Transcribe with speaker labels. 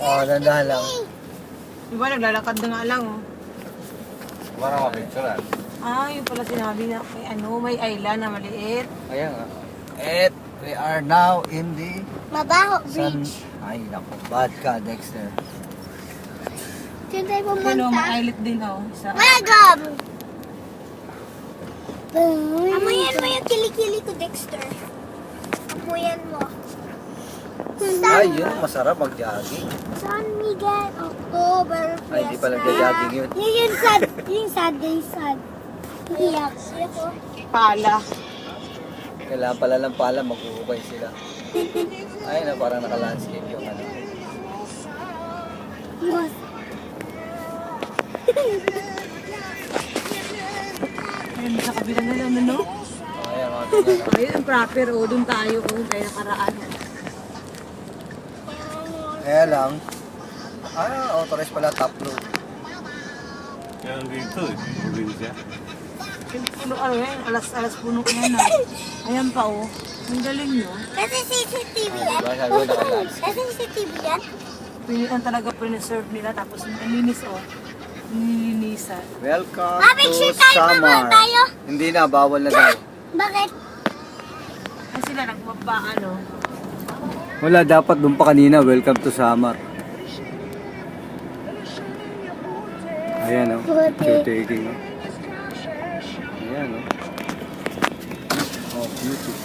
Speaker 1: Oh, dandahan lang.
Speaker 2: Diba, naglalakad na nga lang, oh.
Speaker 3: Parang mapicturean.
Speaker 2: Ah, yung pala sinabi na may may island na maliit.
Speaker 1: Ayan nga. At we are now in the
Speaker 4: Mabaho
Speaker 1: sun.
Speaker 4: Bridge.
Speaker 1: Ay, naku. Bad ka, Dexter.
Speaker 4: Diyan tayo
Speaker 2: Ano,
Speaker 4: pumunta.
Speaker 2: may islet din, oh. Isa.
Speaker 4: Welcome! Amoyan mo yung kilikili ko, Dexter. Amoyan mo.
Speaker 1: Ay, yun. Masarap mag-jogging.
Speaker 4: San Miguel, October Fiesta.
Speaker 1: Ay, di pala nag-jogging yun.
Speaker 4: Yung Sunday sad. Iyak.
Speaker 2: Pala.
Speaker 1: Kailangan pala lang pala, mag-uubay sila. Ay, na parang naka-landscape yung ano.
Speaker 4: Yes.
Speaker 2: Ayun, sa kabila na lang, ano?
Speaker 1: Oh, ayan, mga ganyan.
Speaker 2: Ayun, ang proper, oh. Doon tayo, oh. Tayo nakaraan.
Speaker 1: Kaya lang, authorized pala top load.
Speaker 3: Yan dito eh. Probinsya.
Speaker 2: Yung puno, ano yan, alas puno ko yan, ah. Ayan pa, oh. Ang galing, no?
Speaker 4: Kasi CCTV
Speaker 1: Ah,
Speaker 4: yan.
Speaker 1: diba? Sabi ko naka-landscape.
Speaker 4: Kasi CCTV yan.
Speaker 2: Pinihan talaga preserve nila, tapos ang linis, oh. Nilinisan.
Speaker 1: Welcome
Speaker 4: Picture
Speaker 1: to
Speaker 4: tayo
Speaker 1: summer.
Speaker 4: naman tayo.
Speaker 1: Hindi na, bawal na daw.
Speaker 4: Bakit?
Speaker 2: Ay, sila nagbaba, ano.
Speaker 1: Wala, dapat doon pa kanina. Welcome to summer. Ayan o. Picture taking o. Ayan o. Oh, beautiful.